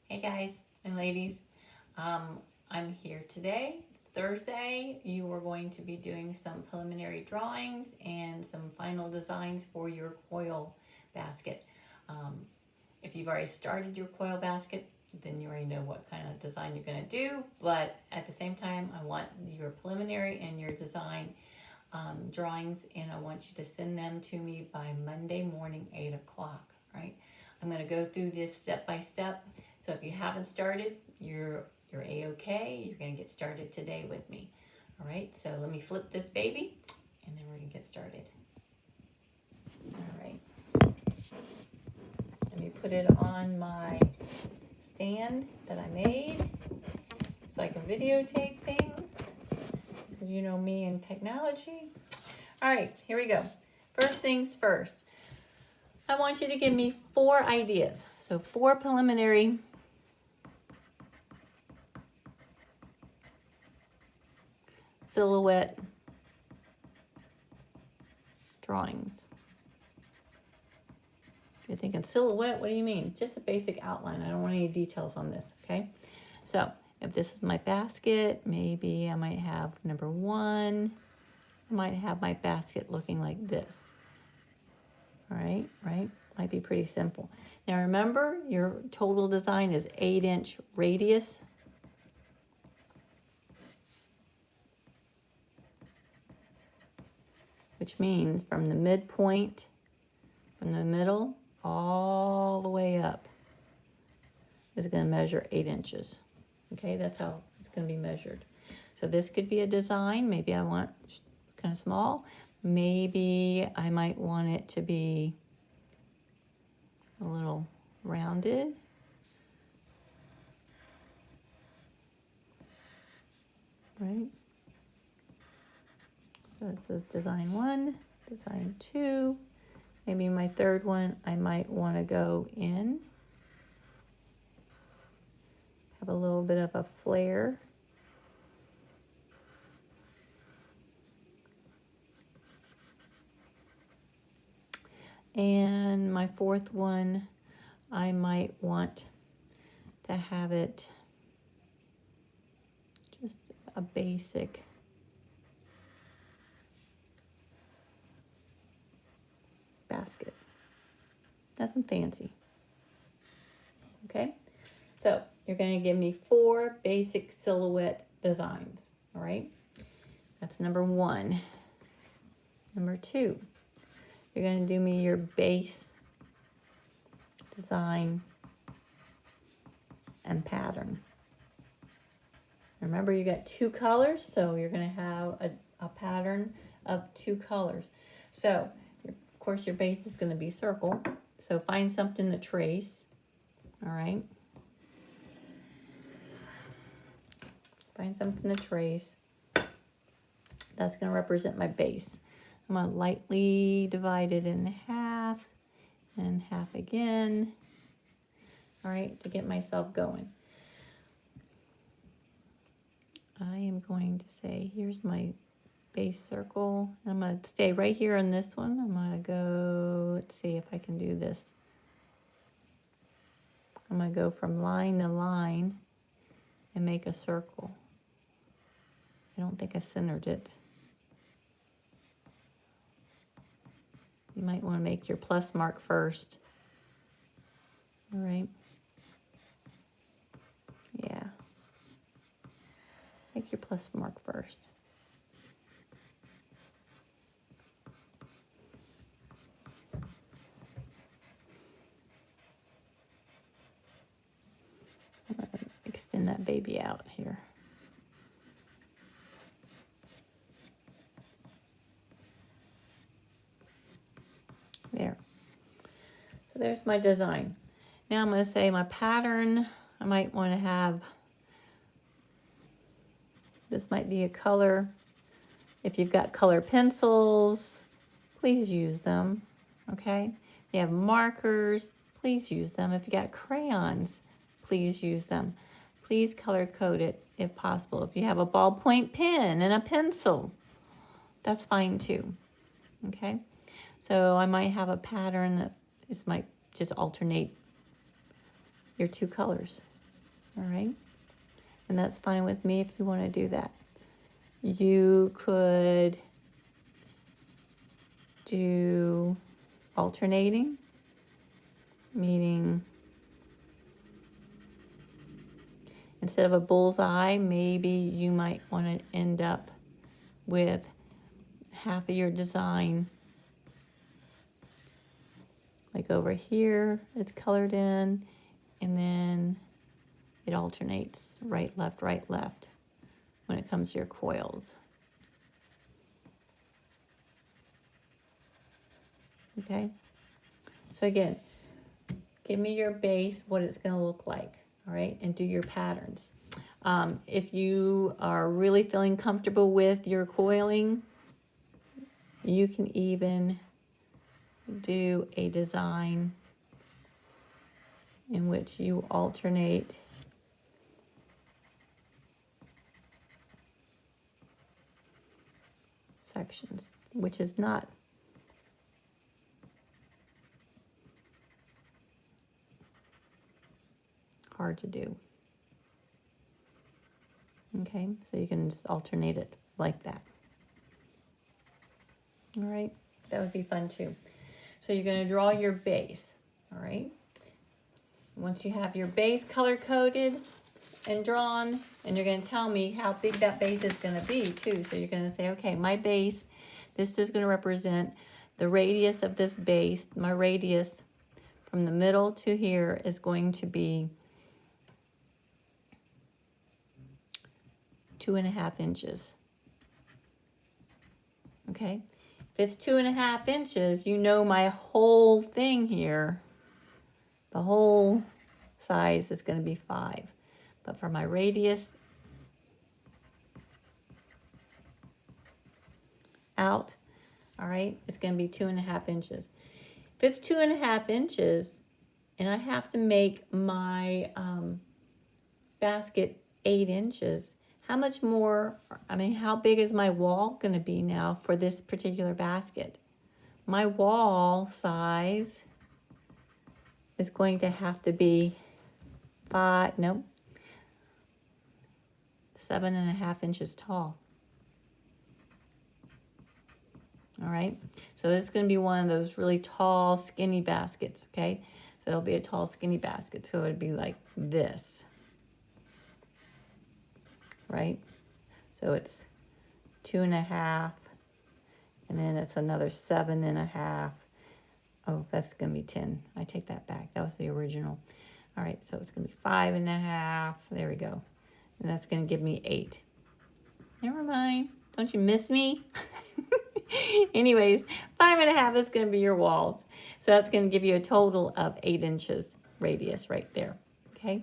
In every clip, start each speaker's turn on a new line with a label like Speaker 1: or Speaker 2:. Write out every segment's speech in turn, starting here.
Speaker 1: Hey guys and ladies, I'm here today. It's Thursday. You are going to be doing some preliminary drawings and some final designs for your coil basket. If you've already started your coil basket, then you already know what kind of design you're going to do. But at the same time, I want your preliminary and your design drawings, and I want you to send them to me by Monday morning, 8 o'clock, right? I'm going to go through this step by step. So if you haven't started, you're A-okay. You're going to get started today with me. All right, so let me flip this baby, and then we're going to get started. All right. Let me put it on my stand that I made so I can videotape things, because you know me and technology. All right, here we go. First things first. I want you to give me 4 ideas. So 4 preliminary silhouette drawings. If you're thinking silhouette, what do you mean? Just a basic outline. I don't want any details on this, okay? So if this is my basket, maybe I might have number 1. I might have my basket looking like this. All right, right? Might be pretty simple. Now remember, your total design is 8-inch radius. Which means from the midpoint, from the middle, all the way up is going to measure 8 inches. Okay, that's how it's going to be measured. So this could be a design. Maybe I want kind of small. Maybe I might want it to be a little rounded. Right? So it says design 1, design 2. Maybe my third one, I might want to go in. Have a little bit of a flare. And my fourth one, I might want to have it just a basic basket. Nothing fancy. Okay? So you're going to give me 4 basic silhouette designs. All right? That's number 1. Number 2, you're going to do me your base design and pattern. Remember, you got 2 colors, so you're going to have a pattern of 2 colors. So, of course, your base is going to be circle. So find something to trace. All right. Find something to trace. That's going to represent my base. I'm going to lightly divide it in half and half again. All right, to get myself going. I am going to say, here's my base circle. I'm going to stay right here on this one. I'm going to go, let's see if I can do this. I'm going to go from line to line and make a circle. I don't think I centered it. You might want to make your plus mark first. All right. Yeah. Make your plus mark first. I'm going to extend that baby out here. There. So there's my design. Now I'm going to say my pattern. I might want to have, this might be a color. If you've got color pencils, please use them. Okay. If you have markers, please use them. If you got crayons, please use them. Please color code it if possible. If you have a ballpoint pen and a pencil, that's fine too. Okay. So I might have a pattern that might just alternate your 2 colors. all right? And that's fine with me if you want to do that. You could do alternating, meaning instead of a bullseye, maybe you might want to end up with half of your design, like over here, it's colored in, and then it alternates right, left, when it comes to your coils. Okay, so again, give me your base, what it's going to look like, all right, and do your patterns. If you are really feeling comfortable with your coiling, you can even do a design in which you alternate sections, which is not hard to do. Okay, so you can just alternate it like that. All right, that would be fun too. So you're going to draw your base, all right? Once you have your base color coded and drawn, and you're going to tell me how big that base is going to be too. So you're going to say, okay, my base, this is going to represent the radius of this base. My radius from the middle to here is going to be 2.5 inches. Okay, if it's 2.5 inches, you know my whole thing here, the whole size is going to be 5. But for my radius out, all right, it's going to be 2.5 inches. If it's 2.5 inches and I have to make my basket 8 inches, how much more, how big is my wall going to be now for this particular basket? My wall size is going to have to be 7.5 inches tall. All right, so it's going to be one of those really tall, skinny baskets, okay? So it'll be a tall, skinny basket, so it'd be like this. Right? So it's 2.5, and then it's another 7.5. Oh, that's going to be 10. I take that back. That was the original. All right, so it's going to be 5.5. There we go. And that's going to give me 8. Never mind. Don't you miss me? Anyways, 5.5 is going to be your walls. So that's going to give you a total of 8 inches radius right there. Okay?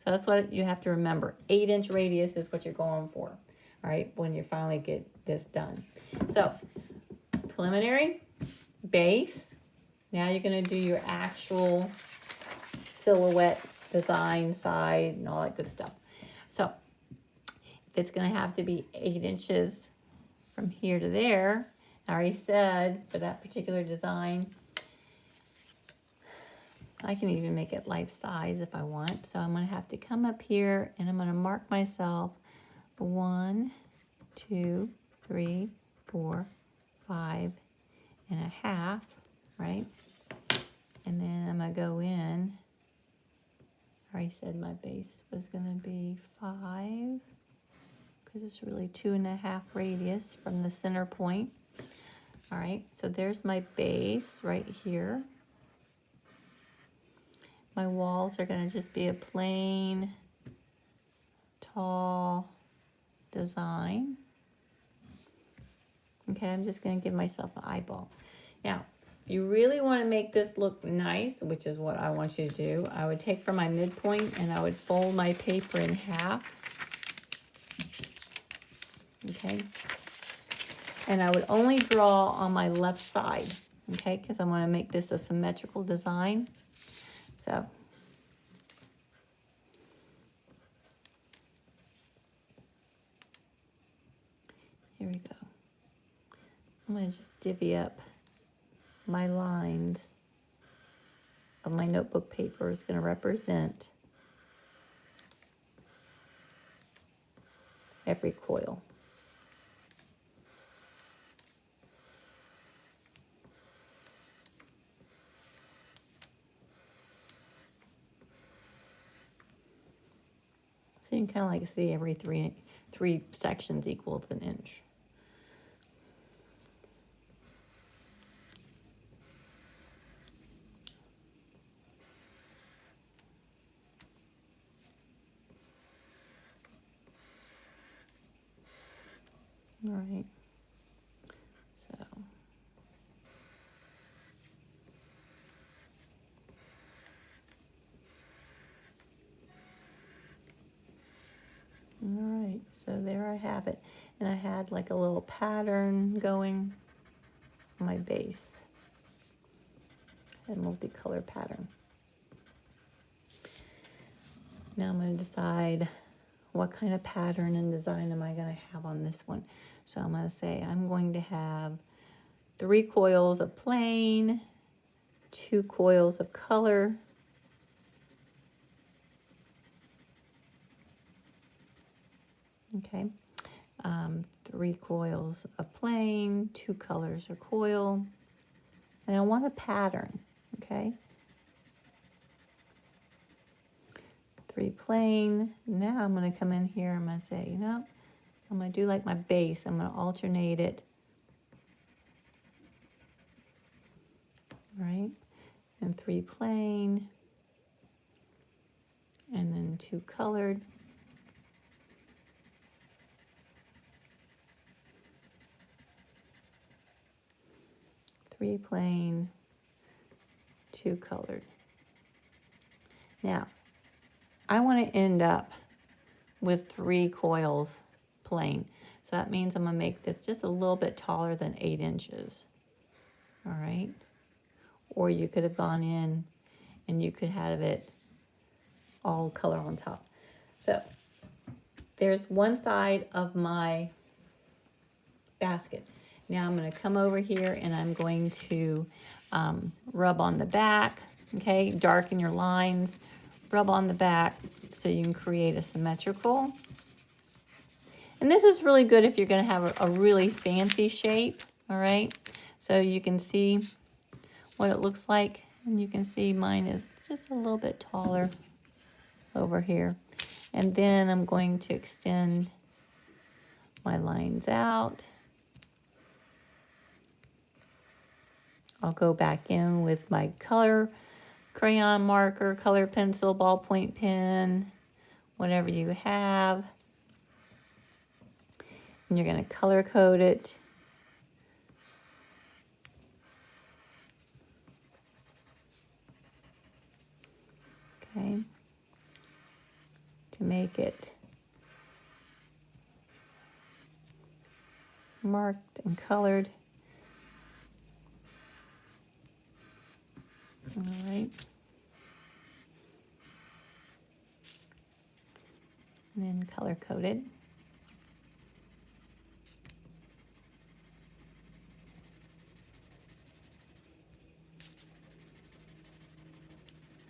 Speaker 1: So that's what you have to remember. 8-inch radius is what you're going for, all right, when you finally get this done. So preliminary, base. Now you're going to do your actual silhouette design, side, and all that good stuff. So if it's going to have to be 8 inches from here to there, I already said for that particular design, I can even make it life size if I want. So I'm going to have to come up here and I'm going to mark myself 1, 2, 3, 4, 5.5, right? And then I'm going to go in. I already said my base was going to be 5 because it's really 2.5 radius from the center point. All right, so there's my base right here. My walls are going to just be a plain, tall design. Okay, I'm just going to give myself an eyeball. Now, if you really want to make this look nice, which is what I want you to do, I would take from my midpoint and I would fold my paper in half. Okay, and I would only draw on my left side, okay, because I want to make this a symmetrical design. So here we go. I'm going to just divvy up my lines of my notebook paper. Is going to represent every coil. So you can kind of like see every three sections equals an inch. All right. So. All right, so there I have it. And I had like a little pattern going on my base. A multicolor pattern. Now I'm going to decide what kind of pattern and design am I going to have on this one. So I'm going to say I'm going to have 3 coils of plain, 2 coils of color, okay, 3 coils of plain, 2 colors of coil, and I want a pattern, okay. 3 plain. Now I'm going to come in here, I'm going to say, you know, I'm going to do like my base. I'm going to alternate it. Right? And 3 plain. And then 2 colored. Three plain, 2 colored. Now, I want to end up with 3 coils plain. So that means I'm going to make this just a little bit taller than 8 inches. All right. Or you could have gone in and you could have it all color on top. So there's one side of my basket. Now I'm going to come over here and I'm going to rub on the back. Okay, darken your lines, rub on the back so you can create a symmetrical. And this is really good if you're going to have a really fancy shape. All right, so you can see what it looks like, and you can see mine is just a little bit taller over here. And then I'm going to extend my lines out. I'll go back in with my color crayon marker, color pencil, ballpoint pen, whatever you have. And you're going to color code it. Okay. To make it marked and colored. All right. And then color coded.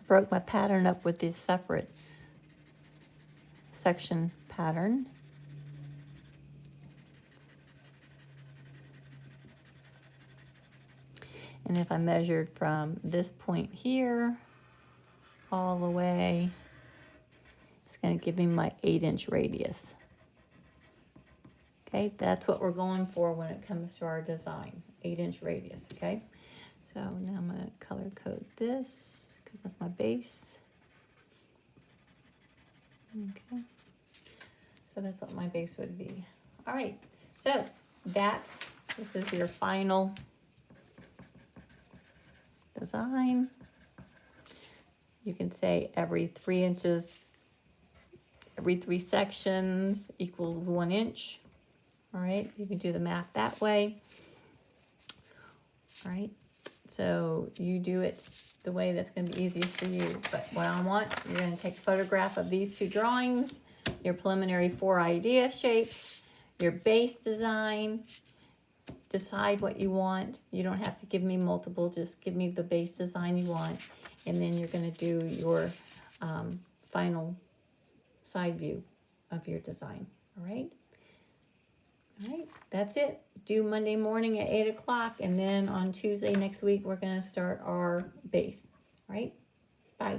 Speaker 1: Broke my pattern up with this separate section pattern. And if I measured from this point here all the way, it's going to give me my 8-inch radius. Okay, that's what we're going for when it comes to our design, 8-inch radius, okay? So now I'm going to color code this because that's my base. Okay, so that's what my base would be. All right, so this is your final design. You can say every 3 inches, every 3 sections equals 1 inch. All right, you can do the math that way. All right, so you do it the way that's going to be easiest for you. But what I want, you're going to take a photograph of these 2 drawings, your preliminary 4 idea shapes, your base design. Decide what you want. You don't have to give me multiple, just give me the base design you want. And then you're going to do your final side view of your design. All right. All right, that's it. Due Monday morning at 8 o'clock, and then on Tuesday next week, we're gonna start our base. All right, bye.